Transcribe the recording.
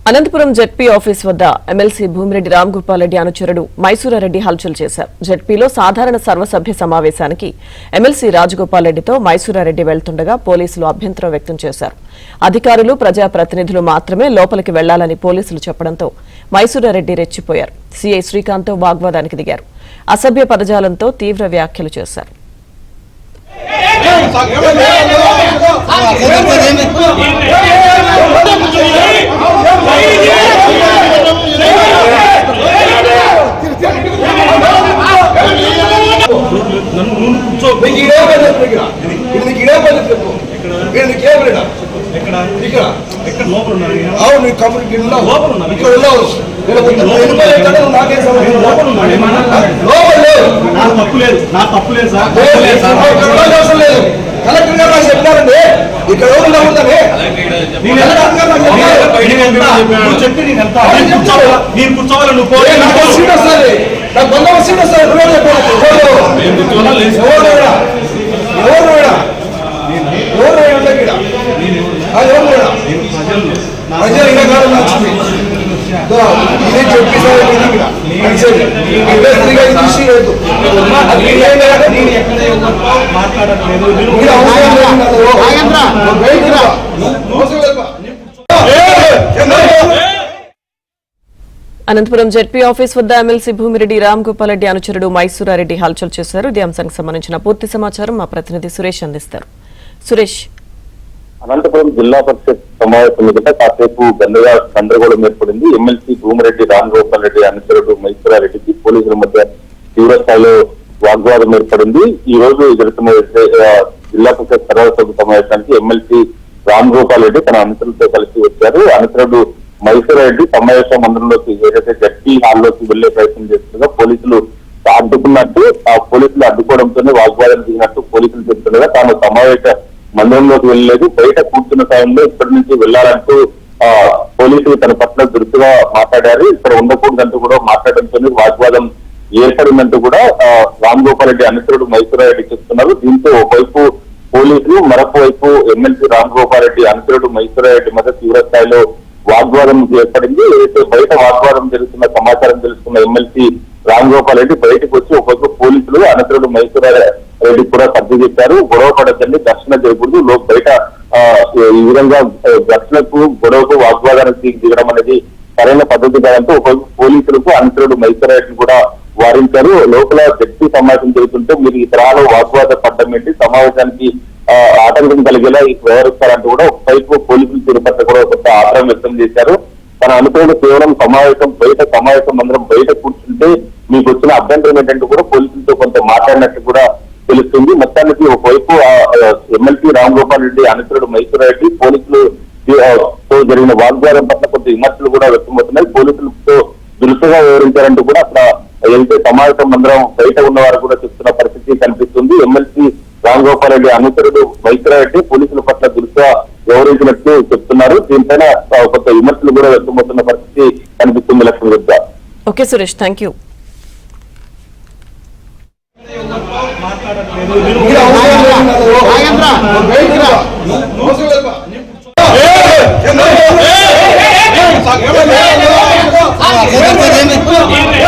Anantapuram ZP office వద్ద MLC Bhumireddy Ramgopal Reddy అనుచరుడు మైసూరారెడ్డి హల్చల్ చేశారు. జెడ్పీలో సాధారణ సర్వసభ్య సమావేశానికి ఎమ్మెల్సీ రాజగోపాల్ రెడ్డితో మైసూరారెడ్డి వెళ్తుండగా పోలీసులు అభ్యంతరం వ్యక్తం చేశారు. అధికారులు ప్రజాప్రతినిధులు మాత్రమే లోపలికి వెళ్లాలని పోలీసులు చెప్పడంతో మైసూరారెడ్డి రెచ్చిపోయారు. సీఐ శ్రీకాంత్తో వాగ్వాదానికి దిగారు. అసభ్య పదజాలంతో తీవ్ర వ్యాఖ్యలు చేశారు. కలెక్టర్ గారు నాకు చెప్పారండి ఇక్కడ ఎవరు నమ్ముతానే నేను కూర్చోవాలి నువ్వు సీట్ వస్తుంది నాకు వంద సీట్ వస్తుంది ప్రజలు ఇంకా కాదు ఇదే చెప్పేసారు అనంతపురం జెడ్పీ ఆఫీస్ వద్ద ఎమ్మెల్సీ భూమిరెడ్డి రామ్గోపాల్ రెడ్డి అనుచరుడు మైసూరారెడ్డి హల్చల్ చేశారు. ఇదే అంశానికి సంబంధించిన పూర్తి సమాచారం మా ప్రతినిధి సురేష్ అందిస్తారు. సురేష్, అనంతపురం జిల్లా పరిషత్ సమావేశం ఎదుట కాసేపు గందరగోళం ఏర్పడింది. ఎమ్మెల్సీ భూమిరెడ్డి రామ్గోపాల్ రెడ్డి అనుచరుడు మైసూరారెడ్డికి పోలీసుల మధ్య తీవ్ర స్థాయిలో వాగ్వాదం ఏర్పడింది. ఈ రోజు జరుగుతున్న జిల్లా పరిషత్ సర్వసభ్య సమావేశానికి ఎమ్మెల్సీ రామ్గోపాల్ రెడ్డి తన అనుచరులతో కలిసి వచ్చారు. అనుచరుడు మైసూరారెడ్డి సమావేశ మందిరంలోకి ఏదైతే జడ్పీ హాల్లోకి వెళ్లే ప్రయత్నం చేస్తుండగా పోలీసులు అడ్డుకున్నట్టు పోలీసులు అడ్డుకోవడంతోనే వాగ్వాదం దిగినట్టు పోలీసులు చెప్తుండగా తాను సమావేశ మందిరంలోకి వెళ్ళలేదు, బయట కూర్చున్న సమయంలో ఇక్కడి నుంచి వెళ్లాలంటూ పోలీసులు తన పట్ల దురుసుగా మాట్లాడారు. ఇక్కడ ఉండకూడదంటూ కూడా మాట్లాడడంతో వాగ్వాదం ఏర్పడిందంటూ కూడా రామ్గోపాల్ రెడ్డి అనుచరుడు మైసూరారెడ్డి చెప్తున్నారు. దీంతో ఒకవైపు పోలీసులు, మరొక వైపు ఎమ్మెల్సీ రామ్గోపాల్ రెడ్డి అనుచరుడు మైసూరారెడ్డి మధ్య తీవ్ర స్థాయిలో వాగ్వాదం ఏర్పడింది. ఏదైతే బయట వాగ్వాదం జరుగుతున్న సమాచారం తెలుసుకున్న ఎమ్మెల్సీ రామ్గోపాల్ రెడ్డి బయటకు వచ్చి ఒకవైపు పోలీసులు అనుచరుడు మైసూరారెడ్డి కూడా సర్ది చెప్పారు. గొడవ పడకండి, ఘర్షణ చేయకూడదు, బయట ఈ విధంగా ఘర్షణకు, గొడవకు, వాగ్వాదానికి దిగడం అనేది సరైన పద్ధతి కాదంటూ ఒకవైపు పోలీసులకు అనుచరుడు మైసూరారెడ్డిని కూడా వారించారు. లోపల జడ్పీ సమావేశం జరుగుతుంటే మీరు ఈ తరహాలో వాగ్వాద పడ్డం ఏంటి, సమావేశానికి ఆటంకం కలిగేలా వ్యవహరిస్తారంటూ కూడా ఒకవైపు పోలీసులు తీరు పట్ల కూడా కొంత ఆగ్రహం వ్యక్తం చేశారు. తన అనుకూల కేవలం సమావేశం మందిరం బయట కూర్చుంటే మీకు వచ్చిన అభ్యంతరం ఏంటంటే కూడా పోలీసులతో కొంత మాట్లాడినట్టు కూడా తెలుస్తుంది. మొత్తానికి ఒకవైపు ఎమ్మెల్సీ రామ్గోపాల్ రెడ్డి అనుచరుడు మైసూరారెడ్డి పోలీసులతో జరిగిన వాగ్వాదం పట్ల కొంత విమర్శలు కూడా వ్యక్తమవుతున్నాయి. పోలీసులతో దురుసుగా వివరించారంటూ కూడా అక్కడ ఏదైతే సమావేశం మందిరం బయట ఉన్న వారు కూడా చెప్తున్న పరిస్థితి కనిపిస్తుంది. ఎమ్మెల్సీ రామ్గోపాల్ రెడ్డి అనుచరుడు మైసూరారెడ్డి పోలీసుల పట్ల దురుసుగా వ్యవహరించినట్టు చెప్తున్నారు. దీనిపైన కొంత విమర్శలు కూడా వ్యక్తమవుతున్న పరిస్థితి కనిపిస్తుంది. లక్ష్మీ వద్ద. Okay Suresh, thank you. Nageswara